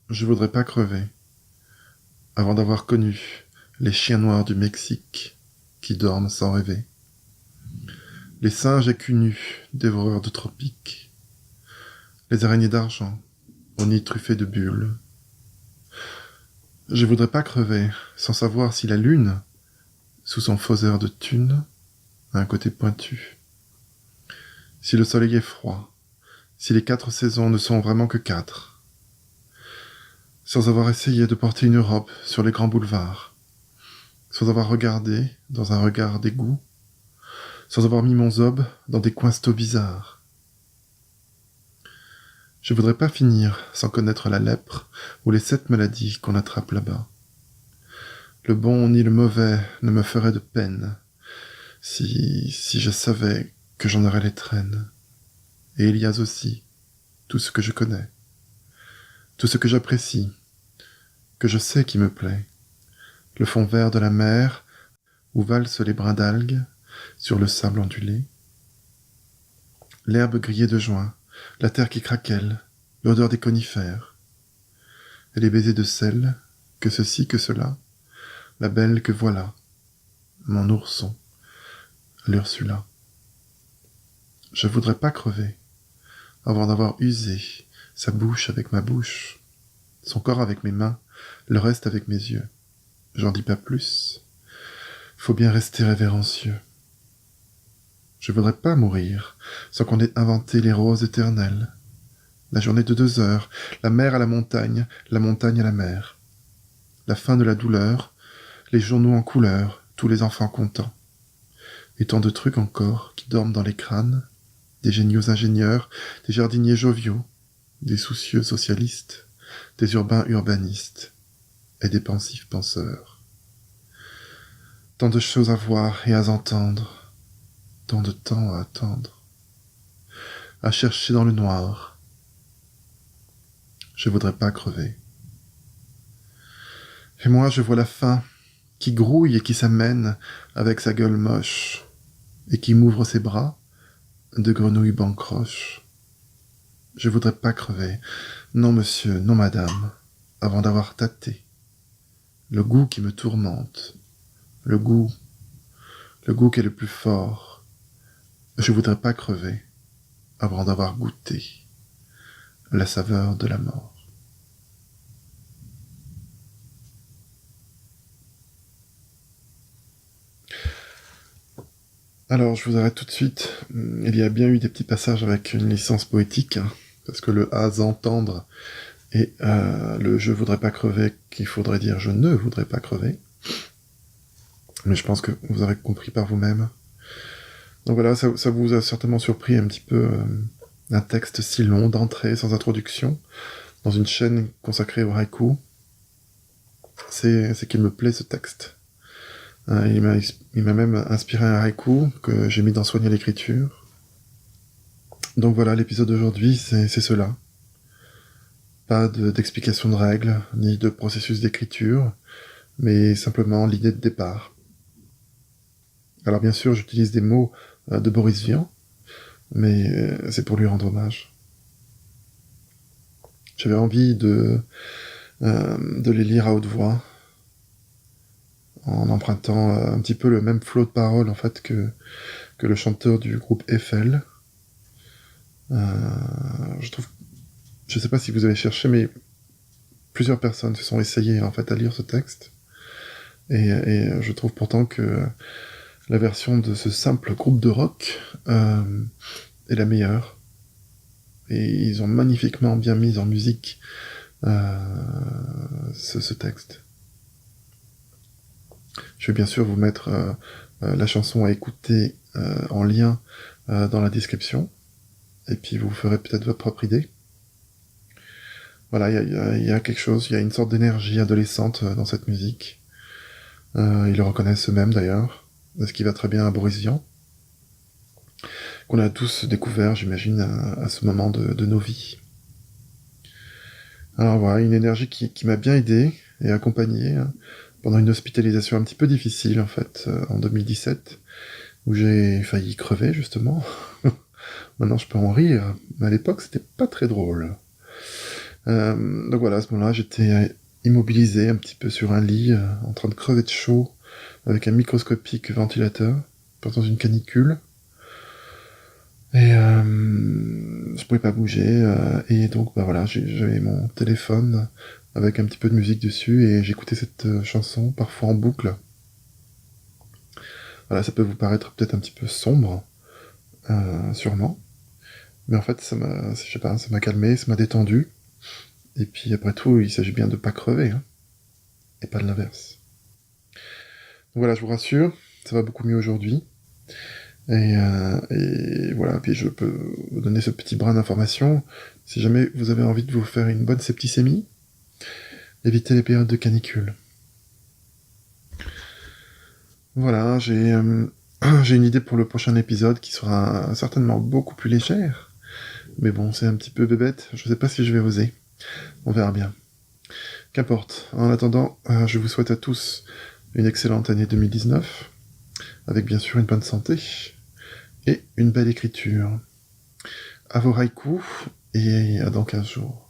Je voudrais pas crever avant d'avoir connu les chiens noirs du Mexique qui dorment sans rêver, les singes écunus dévoreurs de tropiques, les araignées d'argent au nid truffé de bulles. Je voudrais pas crever sans savoir si la lune, sous son faiseur de thunes, a un côté pointu, si le soleil est froid, si les 4 saisons ne sont vraiment que 4, sans avoir essayé de porter une robe sur les grands boulevards, sans avoir regardé dans un regard d'égout, sans avoir mis mon zob dans des coinstos bizarres. Je voudrais pas finir sans connaître la lèpre ou les 7 maladies qu'on attrape là-bas. Le bon ni le mauvais ne me ferait de peine si je savais que j'en aurais les traînes. Et il y a aussi tout ce que je connais, tout ce que j'apprécie, que je sais qui me plaît, le fond vert de la mer où valsent les brins d'algues sur le sable ondulé, l'herbe grillée de juin, la terre qui craquelle, l'odeur des conifères, et les baisers de sel, que ceci, que cela, la belle que voilà, mon ourson, l'Ursula. Je voudrais pas crever avant d'avoir usé sa bouche avec ma bouche, son corps avec mes mains, le reste avec mes yeux. J'en dis pas plus. Faut bien rester révérencieux. Je voudrais pas mourir sans qu'on ait inventé les roses éternelles. La journée de 2 heures, la mer à la montagne à la mer. La fin de la douleur, les journaux en couleur, tous les enfants contents. Et tant de trucs encore qui dorment dans les crânes, des géniaux ingénieurs, des jardiniers joviaux, des soucieux socialistes, des urbains urbanistes et des pensifs penseurs. Tant de choses à voir et à entendre, tant de temps à attendre, à chercher dans le noir. Je voudrais pas crever. Et moi, je vois la faim qui grouille et qui s'amène avec sa gueule moche et qui m'ouvre ses bras de grenouille bancroche. Je voudrais pas crever. Non, monsieur, non, madame, avant d'avoir tâté. Le goût qui me tourmente. Le goût qui est le plus fort. Je voudrais pas crever avant d'avoir goûté la saveur de la mort. Alors, je vous arrête tout de suite. Il y a bien eu des petits passages avec une licence poétique, hein, parce que le « à entendre » et le « je voudrais pas crever » qu'il faudrait dire « je ne voudrais pas crever ». Mais je pense que vous aurez compris par vous-même. Donc voilà, ça vous a certainement surpris un petit peu un texte si long, d'entrée, sans introduction, dans une chaîne consacrée au haïku. C'est qu'il me plaît ce texte. Il m'a même inspiré un haïku que j'ai mis dans Soigner l'écriture. Donc voilà, l'épisode d'aujourd'hui, c'est cela. Pas d'explication de règles, ni de processus d'écriture, mais simplement l'idée de départ. Alors bien sûr, j'utilise des mots de Boris Vian, mais c'est pour lui rendre hommage. J'avais envie de les lire à haute voix, en empruntant un petit peu le même flot de paroles en fait que le chanteur du groupe Eiffel. Je sais pas si vous avez cherché, mais plusieurs personnes se sont essayées en fait à lire ce texte, et je trouve pourtant que la version de ce simple groupe de rock est la meilleure. Et ils ont magnifiquement bien mis en musique ce texte. Je vais bien sûr vous mettre la chanson à écouter en lien dans la description, et puis vous ferez peut-être votre propre idée. Voilà, il y a quelque chose, il y a une sorte d'énergie adolescente dans cette musique. Ils le reconnaissent eux-mêmes d'ailleurs, ce qui va très bien à Boris Vian, qu'on a tous découvert, j'imagine, à ce moment de nos vies. Alors voilà, une énergie qui m'a bien aidé et accompagné pendant une hospitalisation un petit peu difficile, en fait, en 2017, où j'ai failli crever, justement. Maintenant, je peux en rire, mais à l'époque, c'était pas très drôle. Donc voilà, à ce moment-là, j'étais immobilisé un petit peu sur un lit, en train de crever de chaud, avec un microscopique ventilateur, dans une canicule. Et je pouvais pas bouger, et donc bah voilà, j'avais mon téléphone avec un petit peu de musique dessus, et j'écoutais cette chanson, parfois en boucle. Voilà, ça peut vous paraître peut-être un petit peu sombre, sûrement, mais en fait, je sais pas, ça m'a calmé, ça m'a détendu, et puis après tout, il s'agit bien de pas crever, hein, et pas de l'inverse. Donc voilà, je vous rassure, ça va beaucoup mieux aujourd'hui. Et voilà, puis je peux vous donner ce petit brin d'information. Si jamais vous avez envie de vous faire une bonne septicémie, évitez les périodes de canicule. Voilà, j'ai une idée pour le prochain épisode qui sera certainement beaucoup plus légère. Mais bon, c'est un petit peu bébête, je sais pas si je vais oser. On verra bien. Qu'importe. En attendant, je vous souhaite à tous une excellente année 2019, avec bien sûr une bonne santé et une belle écriture. À vos haïkus, et à dans 15 jours.